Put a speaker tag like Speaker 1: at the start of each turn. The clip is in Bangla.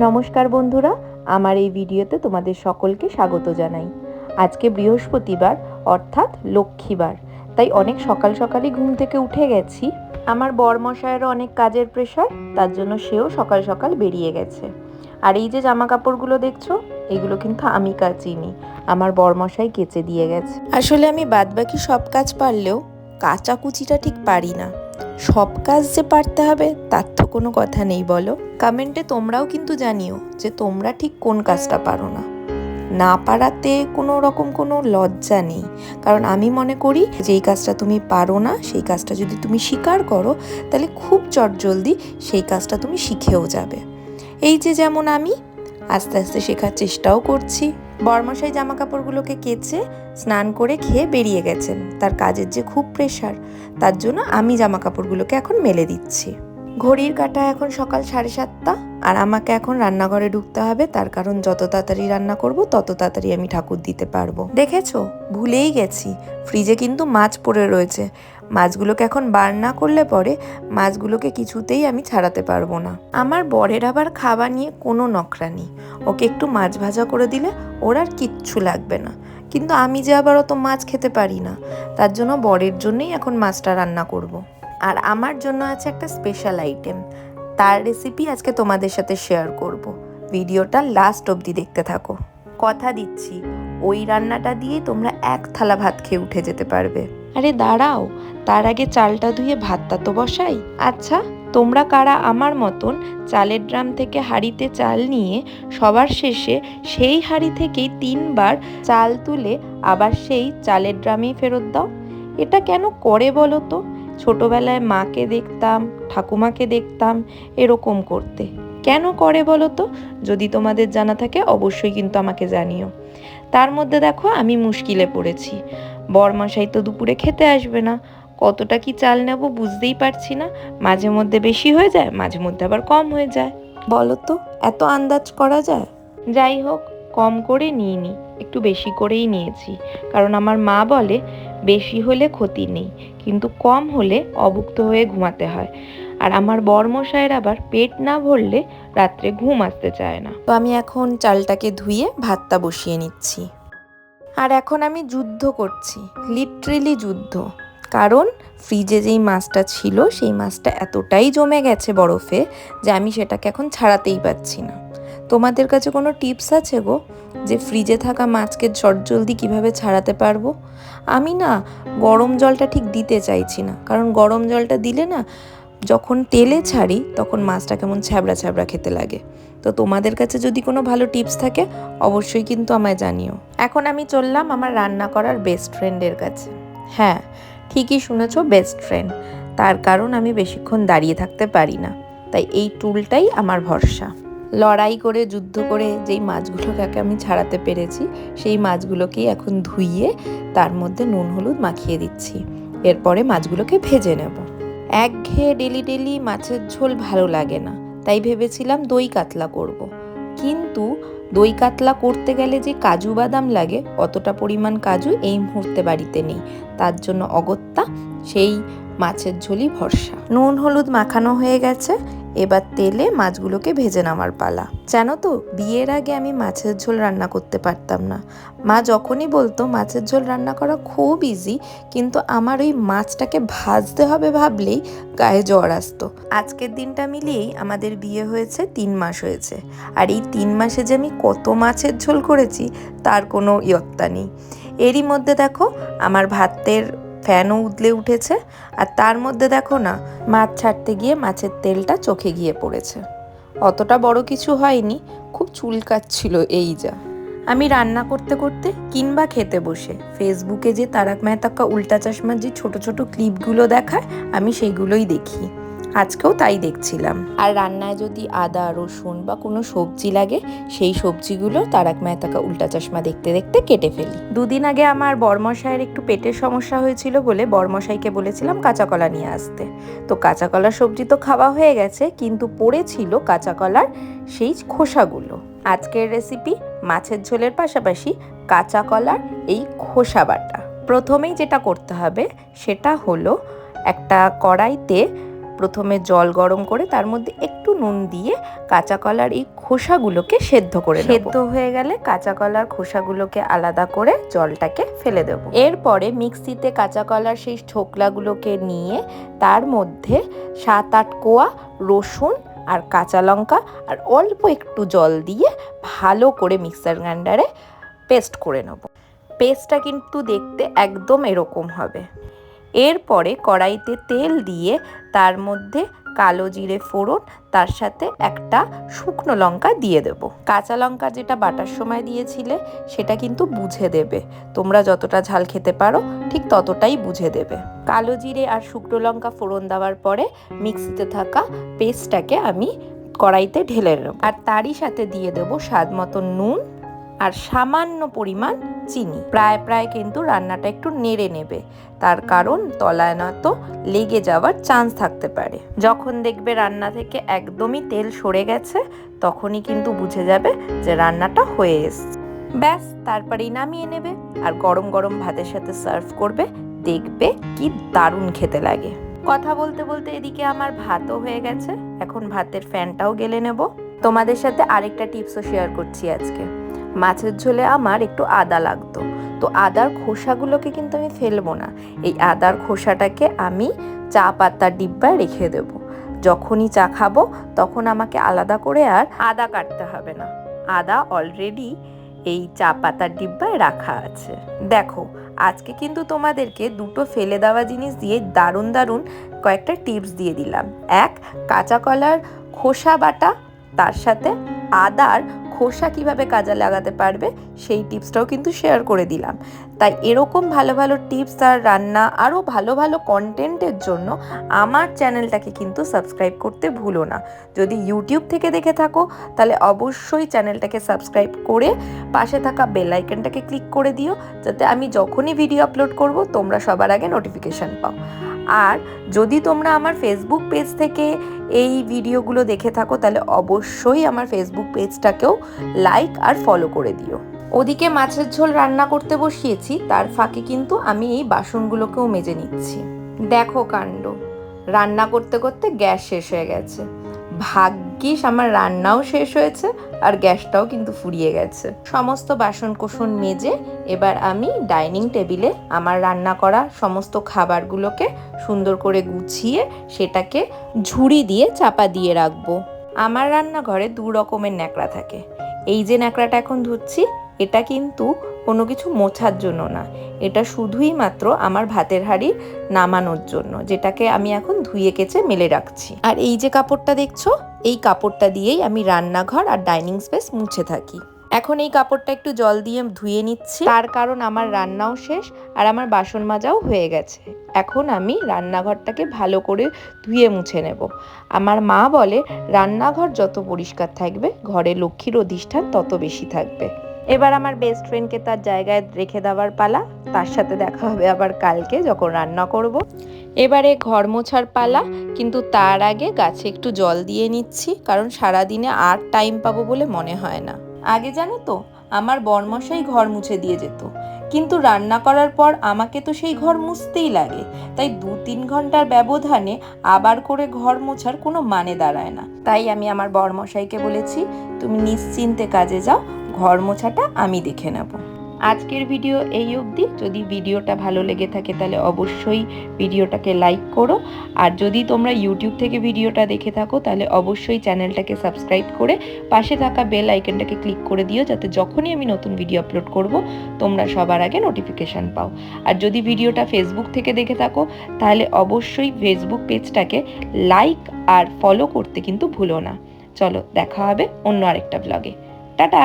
Speaker 1: নমস্কার বন্ধুরা, আমার এই ভিডিওতে তোমাদের সকলকে স্বাগত জানাই। আজকে বৃহস্পতিবার অর্থাৎ লক্ষ্মীবার, তাই অনেক সকাল সকালই ঘুম থেকে উঠে গেছি। আমার বরমশায়েরও অনেক কাজের প্রেশার, তার জন্য সেও সকাল সকাল বেরিয়ে গেছে। আর এই যে জামা কাপড়গুলো দেখছো, এগুলো কিন্তু আমি কাচিনি, আমার বরমশাই কেচে দিয়ে গেছে। আসলে আমি বাদবাকি সব কাজ পারলেও কাচাকুচিটা ঠিক পারি না। সব কাজ যে পারতে হবে তার তো কোনো কথা নেই, বলো? কমেন্টে তোমরাও কিন্তু জানিও যে তোমরা ঠিক কোন কাজটা পারো না। না পারাতে কোনো রকম কোনো লজ্জা নেই, কারণ আমি মনে করি যেই কাজটা তুমি পারো না সেই কাজটা যদি তুমি স্বীকার করো তাহলে খুব চটজলদি সেই কাজটা তুমি শিখেও যাবে। এই যে যেমন আমি আস্তে আস্তে শেখার চেষ্টাও করছি। বরমশাই জামা কাপড়গুলোকে কেচে স্নান করে খেয়ে বেরিয়ে গেছেন, তার কাজের যে খুব প্রেশার, তার জন্য আমি জামা কাপড়গুলোকে এখন মেলে দিচ্ছি। ঘড়ির কাঁটা এখন সকাল 7:30, আর আমাকে এখন রান্নাঘরে ঢুকতে হবে, তার কারণ যত তাড়াতাড়ি রান্না করব তত তাড়াতাড়ি আমি ঠাকুর দিতে পারবো। দেখেছো, ভুলেই গেছি, ফ্রিজে কিন্তু মাছ পড়ে রয়েছে। মাছগুলোকে এখন বার না করলে পরে মাছগুলোকে কিছুতেই আমি ছাড়াতে পারবো না। আমার বরের আবার খাবার নিয়ে কোনো নখরা নেই, ওকে একটু মাছ ভাজা করে দিলে ওর আর কিচ্ছু লাগবে না। কিন্তু আমি যে আবার অত মাছ খেতে পারি না, তার জন্য বরের জন্যই এখন মাছটা রান্না করব। আর আমার জন্য আছে একটা স্পেশাল আইটেম, তার রেসিপি আজকে তোমাদের সাথে শেয়ার করব। ভিডিওটা লাস্ট অবধি দেখতে থাকো। কথা দিচ্ছি, ওই রান্নাটা দিয়ে তোমরা এক থালা ভাত খেয়ে উঠে যেতে পারবে। আরে দাঁড়াও, তার আগে চালটা ধুয়ে ভাতটা তো বসাই। আচ্ছা, তোমরা কারা আমার মতন চালের ড্রাম থেকে হাঁড়িতে চাল নিয়ে সবার শেষে সেই হাঁড়ি থেকেই 3বার চাল তুলে আবার সেই চালের ড্রামেই ফেরত দাও? এটা কেন করে বলো তো? ছোটবেলায় মাকে দেখতাম, ঠাকুমাকে দেখতাম এরকম করতে। কেন করে বলো তো? যদি তোমাদের জানা থাকে অবশ্যই কিন্তু আমাকে জানিও। তার মধ্যে দেখো আমি মুশকিলে পড়েছি, বরমশাই তো দুপুরে খেতে আসবে না, কতটা কি চাল নেব বুঝতেই পারছি না। মাঝে মধ্যে বেশি হয়ে যায়, মাঝে মধ্যে আবার কম হয়ে যায়। বলো তো, এত আন্দাজ করা যায়? যাই হোক, কম করে নিইনি, একটু বেশি করেই নিয়েছি, কারণ আমার মা বলে বেশি হলে ক্ষতি নেই, কিন্তু কম হলে অভুক্ত হয়ে ঘুমাতে হয়। আর আমার বরমশাইয়ের আবার পেট না ভরলে রাত্রে ঘুম আসতে চায় না। তো আমি এখন চালটাকে ধুয়ে ভাতটা বসিয়ে নিচ্ছি। আর এখন আমি যুদ্ধ করছি, লিটারেলি যুদ্ধ। কারণ ফ্রিজে যেই মাছটা ছিল সেই মাছটা এতটাই জমে গেছে বরফে যে আমি সেটাকে এখন ছাড়াতেই পারছি না। তোমাদের কাছে কোনো টিপস আছে গো, যে ফ্রিজে থাকা মাছকে চটজলদি কিভাবে ছাড়াতে পারবো? আমি না গরম জলটা ঠিক দিতে চাইছি না, কারণ গরম জলটা দিলে না যখন তেলে ছাড়ি তখন মাছটা কেমন ছ্যাবড়া ছ্যাবড়া খেতে লাগে। তো তোমাদের কাছে যদি কোনো ভালো টিপস থাকে অবশ্যই কিন্তু আমায় জানিও। এখন আমি চললাম আমার রান্না করার বেস্ট ফ্রেন্ডের কাছে। হ্যাঁ, ঠিকই শুনেছো, বেস্ট ফ্রেন্ড। তার কারণ আমি বেশিক্ষণ দাঁড়িয়ে থাকতে পারি না, তাই এই টুলটাই আমার ভরসা। লড়াই করে যুদ্ধ করে যেই মাছগুলোকে আমি ছাড়াতে পেরেছি সেই মাছগুলোকেই এখন ধুইয়ে তার মধ্যে নুন হলুদ মাখিয়ে দিচ্ছি। এরপরে মাছগুলোকে ভেজে নেব। একঘেয়ে ডেলি ডেলি মাছের ঝোল ভালো লাগে না, তাই ভেবেছিলাম দই কাতলা করব। কিন্তু দই কাতলা করতে গেলে যে কাজু বাদাম লাগে অতটা পরিমাণ কাজু এই মুহূর্তে বাড়িতে নেই, তার জন্য অগত্যা সেই মাছের ঝোলই ভরসা। নুন হলুদ মাখানো হয়ে গেছে, এবার তেলে মাছগুলোকে ভেজে নেওয়ার পালা। জানো তো, বিয়ের আগে আমি মাছের ঝোল রান্না করতে পারতাম না। মা যখনই বলতো মাছের ঝোল রান্না করা খুব ইজি, কিন্তু আমার ওই মাছটাকে ভাজতে হবে ভাবলেই গায়ে জ্বর আসতো। আজকের দিনটা মিলিয়েই আমাদের বিয়ে হয়েছে 3 মাস হয়েছে, আর এই 3 মাসে যে আমি কত মাছের ঝোল করেছি তার কোনো ইয়ত্তা নেই। এরই মধ্যে দেখো আমার ভাতের ফ্যানও উতলে উঠেছে, আর তার মধ্যে দেখো না মাছ ছাড়তে গিয়ে মাছের তেলটা চোখে গিয়ে পড়েছে। অতটা বড় কিছু হয়নি, খুব চুলকাচ্ছিল এই যা। আমি রান্না করতে করতে কিংবা খেতে বসে ফেসবুকে যে তারক মেহতা কা উল্টা চশমার যে ছোট ছোট ক্লিপগুলো দেখায় আমি সেইগুলোই দেখি। আজকেও তাই দেখছিলাম। আর রান্নায় যদি আদা রসুন বা কোনো সবজি লাগে সেই সবজিগুলো তারক মেহতা কা উল্টা চশমা দেখতে দেখতে কেটে ফেলি। 2 দিন আগে আমার বরমশাইয়ের একটু পেটের সমস্যা হয়েছিল বলে বরমশাইকে বলেছিলাম কাঁচা কলা নিয়ে আসতে। তো কাঁচা কলার সবজি তো খাওয়া হয়ে গেছে, কিন্তু পড়েছিল কাঁচা কলার সেই খোসাগুলো। আজকের রেসিপি মাছের ঝোলের পাশাপাশি কাঁচা কলার এই খোসা বাটা। প্রথমেই যেটা করতে হবে সেটা হলো একটা কড়াইতে প্রথমে জল গরম করে তার মধ্যে একটু নুন দিয়ে কাঁচা কলার এই খোসাগুলোকে সেদ্ধ করে নেব। সেদ্ধ হয়ে গেলে কাঁচা কলার খোসাগুলোকে আলাদা করে জলটাকে ফেলে দেব। এরপরে মিক্সিতে কাঁচা কলার সেই ছোকলাগুলোকে নিয়ে তার মধ্যে 7-8 কোয়া রসুন আর কাঁচা লঙ্কা আর অল্প একটু জল দিয়ে ভালো করে মিক্সার গ্রাইন্ডারে পেস্ট করে নেব। পেস্টটা কিন্তু দেখতে একদম এরকম হবে। এরপরে কড়াইতে তেল দিয়ে তার মধ্যে কালো জিরে ফোড়ন, তার সাথে একটা শুকনো লঙ্কা দিয়ে দেব। কাঁচা লঙ্কা যেটা বাটার সময় দিয়েছিলে সেটা কিন্তু বুঝে দেবে, তোমরা যতটা ঝাল খেতে পারো ঠিক ততটাই বুঝে দেবে। কালো জিরে আর শুকনো লঙ্কা ফোড়ন দেওয়ার পরে মিক্সিতে থাকা পেস্টটাকে আমি কড়াইতে ঢেলে নেব, আর তারই সাথে দিয়ে দেব স্বাদ মতো নুন আর সামান্য পরিমাণ চিনি। প্রায় কিন্তু রান্নাটা একটু নেড়ে নেবে, তার কারণ তলায় নয়তো লেগে যাওয়ার চান্স থাকতে পারে। যখন দেখবে রান্না থেকে একদমই তেল সরে গেছে তখনই কিন্তু বুঝে যাবে যে রান্নাটা হয়ে এসছে। ব্যাস, তারপরেই নামিয়ে নেবে আর গরম গরম ভাতের সাথে সার্ভ করবে, দেখবে কি দারুণ খেতে লাগে। কথা বলতে বলতে এদিকে আমার ভাতও হয়ে গেছে, এখন ভাতের ফ্যানটাও গেলে নেব। তোমাদের সাথে আরেকটা টিপসও শেয়ার করছি আজকে। মাছের ঝোলে আমার একটু আদা লাগতো, তো আদার খোসাগুলোকে কিন্তু আমি ফেলবো না, এই আদার খোসাটাকে আমি চা পাতার ডিব্বায় রেখে দেব। যখনই চা খাবো তখন আমাকে আলাদা করে আর আদা কাটতে হবে না, আদা অলরেডি এই চা পাতার ডিব্বায় রাখা আছে। দেখো, আজকে কিন্তু তোমাদেরকে দুটো ফেলে দেওয়া জিনিস দিয়ে দারুণ কয়েকটা টিপস দিয়ে দিলাম। এক, কাঁচা কলার খোসা বাটা, তার সাথে আদার খোসা কিভাবে কাজে লাগাতে পারবে সেই টিপসটাও কিন্তু শেয়ার করে দিলাম। তাই এরকম ভালো টিপস আর রান্না আরও ভালো কন্টেন্টের জন্য আমার চ্যানেলটাকে কিন্তু সাবস্ক্রাইব করতে ভুলো না। যদি ইউটিউব থেকে দেখে থাকো তাহলে অবশ্যই চ্যানেলটাকে সাবস্ক্রাইব করে পাশে থাকা বেল আইকনটাকে ক্লিক করে দিও, যাতে আমি যখনই ভিডিও আপলোড করব তোমরা সবার আগে নোটিফিকেশান পাও। আর যদি তোমরা আমার ফেসবুক পেজ থেকে এই ভিডিওগুলো দেখে থাকো তাহলে অবশ্যই আমার ফেসবুক পেজটাকেও লাইক আর ফলো করে দিও। ওদিকে মাছের ঝোল রান্না করতে বসিয়েছি, তার ফাঁকে কিন্তু আমি এই বাসনগুলোকেও মেজে নিচ্ছি। দেখো কাণ্ড, রান্না করতে করতে গ্যাস শেষ হয়ে গেছে। ভাগ্যিস আমার রান্নাও শেষ হয়েছে আর গ্যাসটাও কিন্তু ফুরিয়ে গেছে। সমস্ত বাসন কোসন মেজে এবার আমি ডাইনিং টেবিলে আমার রান্না করা সমস্ত খাবারগুলোকে সুন্দর করে গুছিয়ে সেটাকে ঝুড়ি দিয়ে চাপা দিয়ে রাখবো। আমার রান্নাঘরে 2 রকমের ন্যাকড়া থাকে। এই যে ন্যাকড়াটা এখন ধুচ্ছি এটা কিন্তু কোনো কিছু মোছার জন্য না, এটা শুধুই মাত্র আমার ভাতের হাঁড়ি নামানোর জন্য, যেটাকে আমি এখন ধুয়ে কেচে মেলে রাখছি। আর এই যে কাপড়টা দেখছো, এই কাপড়টা দিয়েই আমি রান্নাঘর আর ডাইনিং স্পেস মুছে থাকি। এখন এই কাপড়টা একটু জল দিয়ে ধুয়ে নিচ্ছি, তার কারণ আমার রান্নাও শেষ আর আমার বাসন মাজাও হয়ে গেছে। এখন আমি রান্নাঘরটাকে ভালো করে ধুয়ে মুছে নেব। আমার মা বলে রান্নাঘর যত পরিষ্কার থাকবে ঘরে লক্ষ্মীর অধিষ্ঠান তত বেশি থাকবে। এবার আমার বেস্ট ফ্রেন্ডকে তার জায়গায় রেখে দেওয়ার পালা, তার সাথে দেখা হবে আবার কালকে যখন রান্না করব। এবারে ঘর মোছার পালা, কিন্তু তার আগে গাছে একটু জল দিয়ে নিচ্ছি, কারণ সারাদিনে আর টাইম পাবো বলে মনে হয় না। আগে জানো তো আমার বরমশাই ঘর মুছে দিয়ে যেত, কিন্তু রান্না করার পর আমাকে তো সেই ঘর মুছতেই লাগে, তাই 2-3 ঘন্টার ব্যবধানে আবার করে ঘর মোছার কোনো মানে দাঁড়ায় না। তাই আমি আমার বরমশাইকে বলেছি তুমি নিশ্চিন্তে কাজে যাও, ঘর মোছাটা আমি দেখে নেব। আজকের ভিডিও এই অবধি। যদি ভিডিওটা ভালো লেগে থাকে তাহলে অবশ্যই ভিডিওটাকে লাইক করো, আর যদি তোমরা ইউটিউব থেকে ভিডিওটা দেখে থাকো তাহলে অবশ্যই চ্যানেলটাকে সাবস্ক্রাইব করে পাশে থাকা বেল আইকনটাকে ক্লিক করে দিও, যাতে যখনই আমি নতুন ভিডিও আপলোড করব তোমরা সবার আগে নোটিফিকেশান পাও। আর যদি ভিডিওটা ফেসবুক থেকে দেখে থাকো তাহলে অবশ্যই ফেসবুক পেজটাকে লাইক আর ফলো করতে কিন্তু ভুলো না। চলো দেখা হবে অন্য আরেকটা ব্লগে। টাটা।